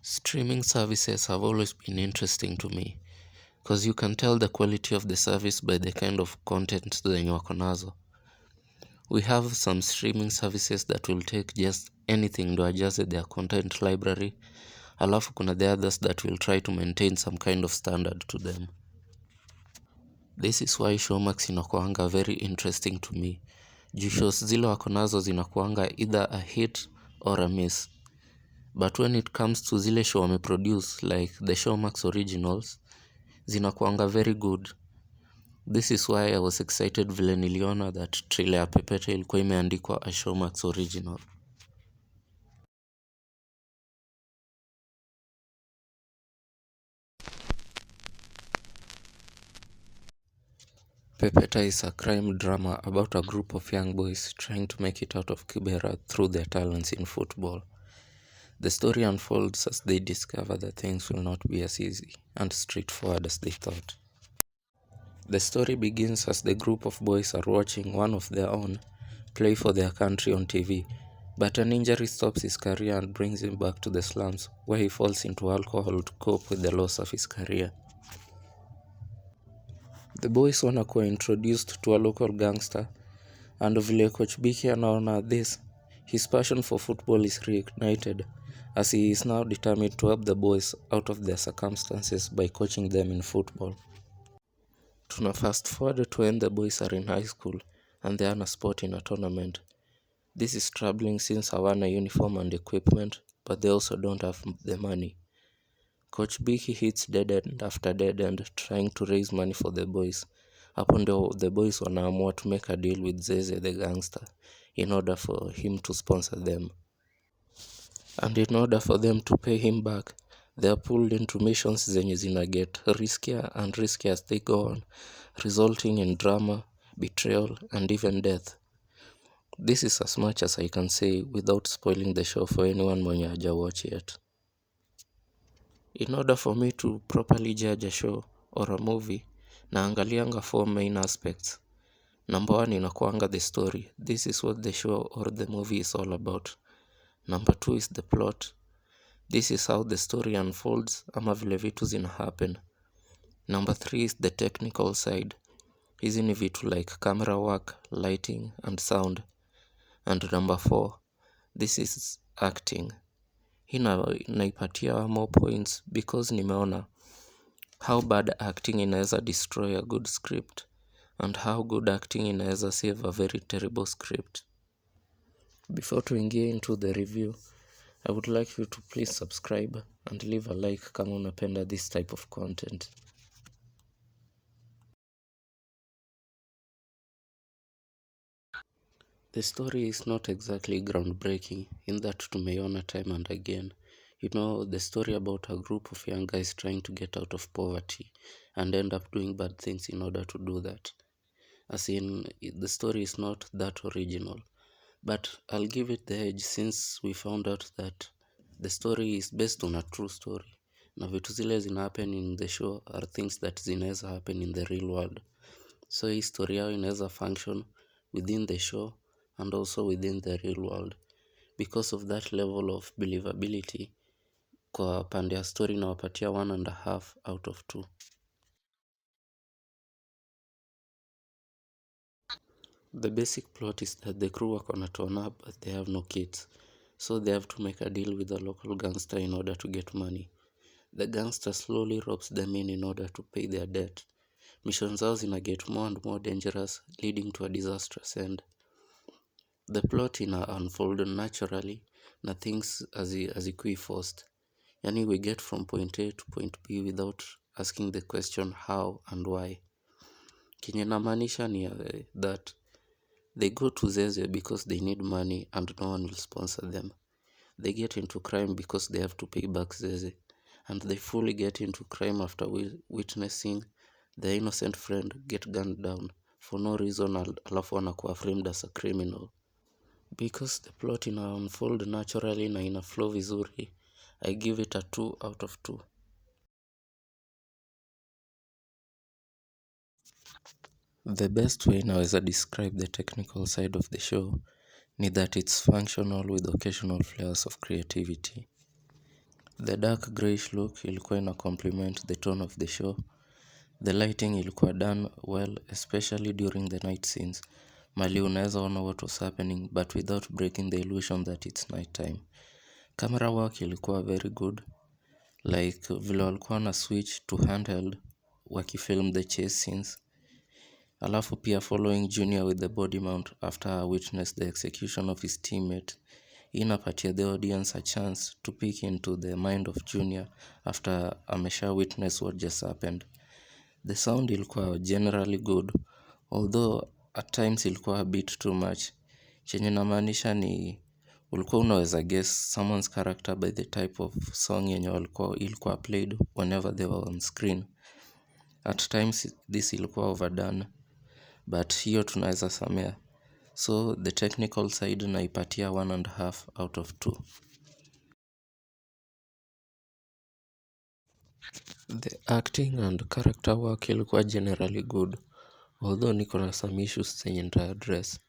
Streaming services have always been interesting to me because you can tell the quality of the service by the kind of content zenye wako nazo. We have some streaming services that will take just anything ndo ajaze their content library, alafu kuna the others that will try to maintain some kind of standard to them. This is why showmax inakuanga very interesting to me. Juu shows zile wako nazo zinakuanga either a hit or a miss. But when it comes to zile show wameproduce like the Showmax originals, zinakuanga very good. This is why I was excited vile niliona that trailer ya pepeta ilikuwa imeandikwa a Showmax original. Pepeta is a crime drama about a group of young boys trying to make it out of Kibera through their talents in football. The story unfolds as they discover that things will not be as easy and straightforward as they thought. The story begins as the group of boys are watching one of their own play for their country on TV, but an injury stops his career and brings him back to the slums, where he falls into alcohol to cope with the loss of his career. The boys wanakuwa introduced to a local gangster, and vile Coach Biki anaona this, his passion for football is reignited, as he is now determined to help the boys out of their circumstances by coaching them in football. Tuna fast forward to when the boys are in high school and they are a sport in a tournament. This is troubling since hawana uniform and equipment, but they also don't have the money. Coach Biki hits dead end after dead end trying to raise money for the boys. Hapo ndio the boys wanaamua to make a deal with Zeze the gangster in order for him to sponsor them. And in order for them to pay him back, they are pulled into missions zenye zina get riskier and riskier as they go on, resulting in drama, betrayal, and even death. This is as much as I can say without spoiling the show for anyone mwenye haja watch yet. In order for me to properly judge a show or a movie, naangalianga 4 main aspects. Number 1 inakuanga the story. This is what the show or the movie is all about. Number 2 is the plot. This is how the story unfolds ama vile vitu zina happen. Number 3 is the technical side. Hizi ni vitu like camera work, lighting and sound. And number 4, this is acting. Hii naipatia more points because nimeona how bad acting inaweza destroy a good script and how good acting inaweza save a very terrible script. Before tuingie into the review, I would like you to please subscribe and leave a like kama unapenda this type of content. The story is not exactly groundbreaking in that tumeiona time and again. You know, the story about a group of young guys trying to get out of poverty and end up doing bad things in order to do that. As in, the story is not that original. But I'll give it the edge since we found out that the story is based on a true story. Na vitu zile zina happen in the show are things that zinaweza happen in the real world. So hii story yao inaweza function within the show and also within the real world. Because of that level of believability, kwa pande ya story nawapatia 1.5 out of 2. The basic plot is that the crew wako na turn up but they have no kids. So they have to make a deal with a local gangster in order to get money. The gangster slowly robs them in order to pay their debt. Missions zao zina get more and more dangerous, leading to a disastrous end. The plot ina unfold naturally na things hazikui forced. Yani we get from point A to point B without asking the question how and why. Kenye namaanisha ni that they go to Zeze because they need money and no one will sponsor them. They get into crime because they have to pay back Zeze. And they fully get into crime after witnessing their innocent friend get gunned down for no reason alafu wanakuwa framed as a criminal. Because the plot ina unfold naturally na ina flow vizuri, I give it a 2 out of 2. The best way naweza describe the technical side of the show ni that it's functional with occasional flares of creativity. The dark greyish look ilikuwa ina complement the tone of the show. The lighting ilikuwa done well, especially during the night scenes. Mali unaweza ona what was happening but without breaking the illusion that it's night time. Camera work ilikuwa very good. Like vile walikuwa na switch to handheld wakifilm the chase scenes. Alafu pia following Junior with the body mount after I witnessed the execution of his teammate. Inapatia the audience a chance to peek into the mind of Junior after amesha witness what just happened. The sound ilikuwa generally good, although at times ilikuwa a bit too much. Chenye namaanisha ni ulikuwa unaweza guess someone's character by the type of song yenye ilikuwa played whenever they were on screen. At times this ilikuwa overdone, but hiyo tunaweza samea. So the technical side naipatia 1.5 out of 2. The acting and character work ilikuwa generally good, although niko na some issues zenye nita-address.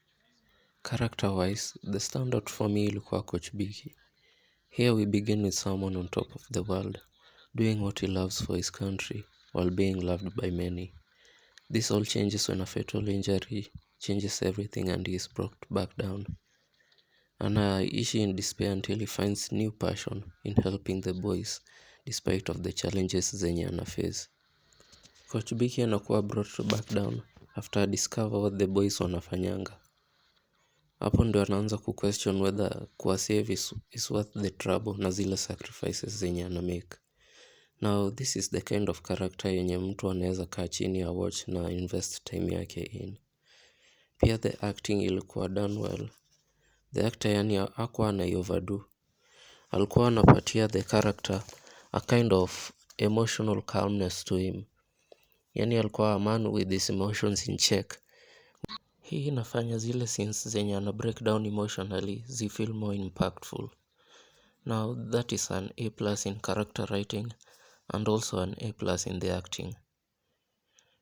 Character wise, the standout for me ilikuwa Coach Biki. Here we begin with someone on top of the world, doing what he loves for his country while being loved by many. This all changes when a fatal injury changes everything and he is brought back down. Anaishi in despair until he finds new passion in helping the boys despite of the challenges zenye anaface. Coach Biki anakuwa brought back down after I discover what the boys wanafanyanga. Hapo ndio anaanza kuquestion whether kuwa save is worth the trouble na zile sacrifices zenye anamake. Now this is the kind of character yenye mtu anaweza kaa chini ya watch na invest time yake in. Pia the acting ilikuwa done well. The actor yani hakuwa overdo. Alikuwa anapatia the character a kind of emotional calmness to him. Yani alikuwa a man with his emotions in check. Hii inafanya zile scenes zenye ana break down emotionally zi feel more impactful. Now that is an A+ in character writing and also an A+ in the acting.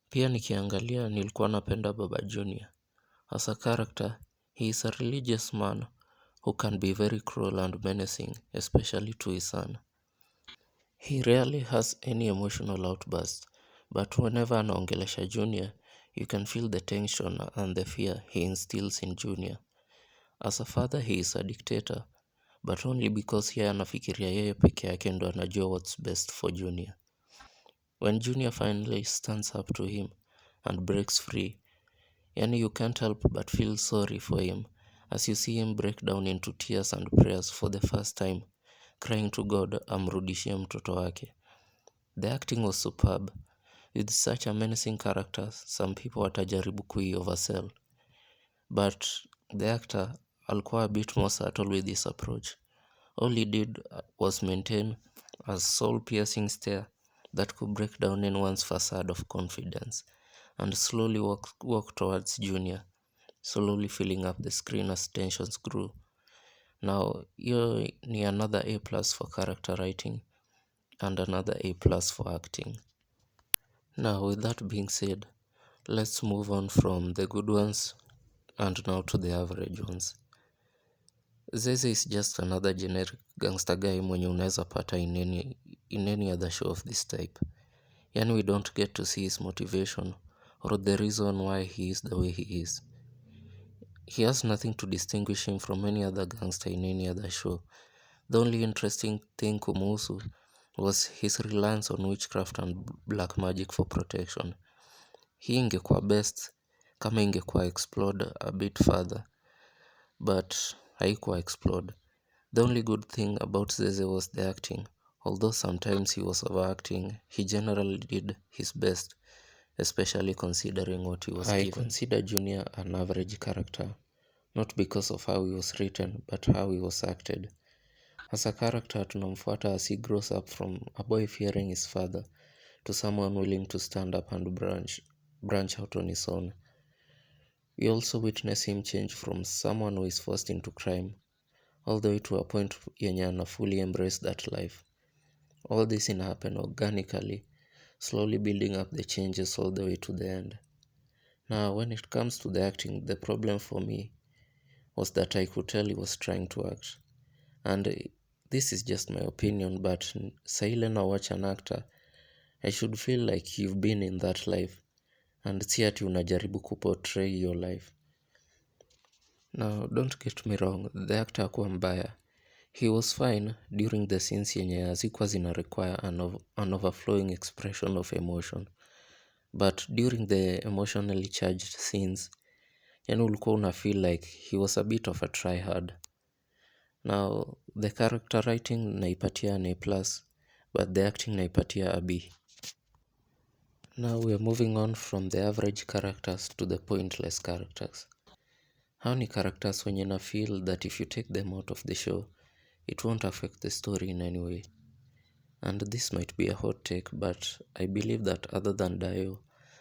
Pia nikiangalia nilikuwa napenda Baba Junior. As a character, he is a religious man who can be very cruel and menacing, especially to his son. He rarely has any emotional outbursts, but whenever anaongelesha Junior, you can feel the tension and the fear he instills in Junior. As a father, he is a dictator, but only because yeye anafikiria yeye peke yake ndo anajua what's best for Junior. When Junior finally stands up to him and breaks free, yani you can't help but feel sorry for him as you see him break down into tears and prayers for the first time, crying to God amrudishie mtoto wake. The acting was superb. With such a menacing character, some people watajaribu oversell. But the actor alikuwa a bit more subtle with his approach. All he did was maintain a soul-piercing stare that could break down anyone's facade of confidence and slowly walk towards Junior, slowly filling up the screen as tensions grew. Now, hiyo ni another A+ for character writing and another A+ for acting. Now, with that being said, let's move on from the good ones and now to the average ones. Zeze is just another generic gangster guy mwenye unaweza pata in any other show of this type. Yani we don't get to see his motivation or the reason why he is the way he is. He has nothing to distinguish him from any other gangster in any other show. The only interesting thing kumuhusu was his reliance on witchcraft and black magic for protection. Hii ingekuwa best kama ingekuwa explored a bit further, but haikuwa explored. The only good thing about Zeze was the acting. Although sometimes he was overacting, he generally did his best, especially considering what he was given. I consider Junior an average character, not because of how he was written, but how he was acted. As a character, tunamfuata as he grows up from a boy fearing his father to someone willing to stand up and branch out on his own. We also witness him change from someone who is forced into crime all the way to a point yenye ana fully embrace that life. All this happen organically, slowly building up the changes all the way to the end. Now, when it comes to the acting, the problem for me was that I could tell he was trying to act. And this is just my opinion, but saa ile na watch an actor, I should feel like you've been in that life, and si ati unajaribu kuportray your life. Now, don't get me wrong, the actor hakuwa mbaya. He was fine during the scenes yenye hazikuwa zina require an overflowing expression of emotion. But during the emotionally charged scenes, yani ulikuwa una feel like he was a bit of a tryhard. Now, the character writing naipatia an A+, but the acting naipatia a B. Now we are moving on from the average characters to the pointless characters. Hao ni characters wenye na feel that if you take them out of the show, it won't affect the story in any way. And this might be a hot take, but I believe that other than Dayo,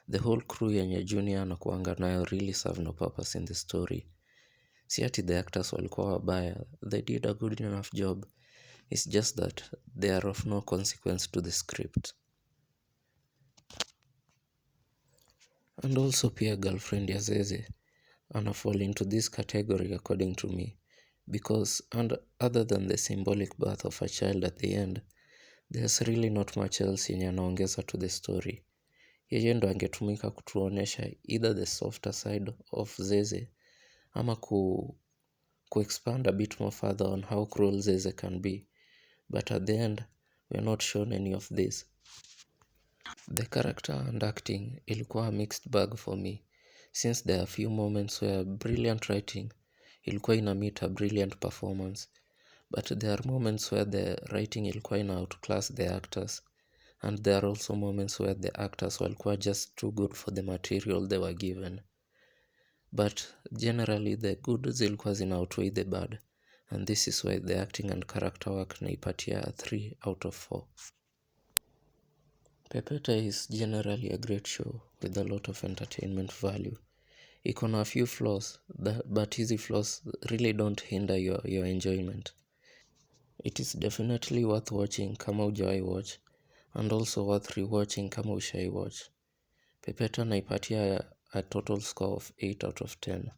the whole crew yenye Junior anakuanga nayo really serve no purpose in the story. Si ati the actors walikuwa wabaya, they did a good enough job. It's just that they are of no consequence to the script. And also pia girlfriend ya Zeze fall into this category according to me, because other than the symbolic birth of a child at the end, there's really not much else yenye anaongeza to the story. Yeye ndo angetumika kutuonesha either the softer side of Zeze ama expand a bit more further on how cruel Zeze can be, but at the end we're not shown any of this. The character and acting ilikuwa a mixed bag for me, since there are few moments where brilliant writing ilikuwa ina meet a brilliant performance, but there are moments where the writing ilikuwa ina outclass the actors, and there are also moments where the actors walikuwa just too good for the material they were given. But generally the good zilikuwa zina outweigh the bad, and this is why the acting and character work naipatia a 3 out of 4. Pepeta is generally a great show with a lot of entertainment value. Iko na a few flaws, but hizi flaws really don't hinder your enjoyment. It is definitely worth watching kama hujawai watch, and also worth rewatching kama ushai watch. Pepeta naipatia a total score of 8 out of 10.